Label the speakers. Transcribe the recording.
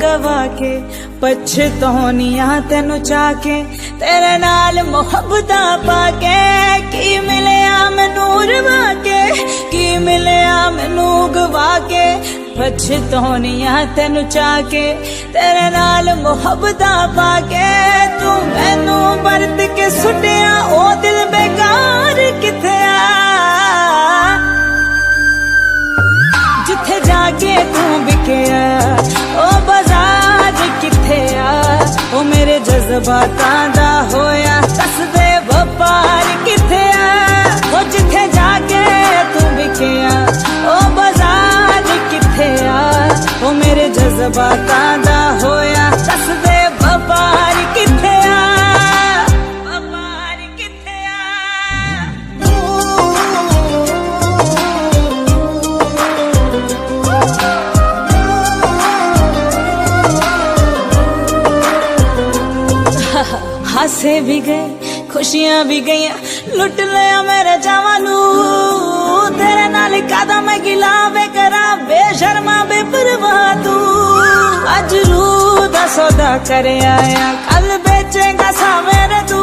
Speaker 1: गवा के पछतौनिया तेनू चाके तेरे नाल मोहब्बत पाके की मिलया मैनू रवा के की मिलया मैनू गवा के पछतौनिया तेनू चाके तेरे नाल मोहब्बत पाके तू मैनू बरत के सुटिया ओ दिल बेकार किथे आ जिथे जाके तू बिकया ओ बाजार किथे आ ओ मेरे जज्बातां दा होया दस दे व्यापार किथे आ ओ जिथे जाके तू बिकया ओ बाजार किथे आ ओ मेरे जज्बातां दा होया दस दे व्यापार किथे आ व्यापार किथे आ हासे भी गए खुशियां भी गई लुट लिया मेरे जवानू तेरे नाल कादा मैं गिलावे करा बेशर्मा बेपरवाह तू अज रूह दा सौदा कर आया कल बेचेगा सा मेरे तू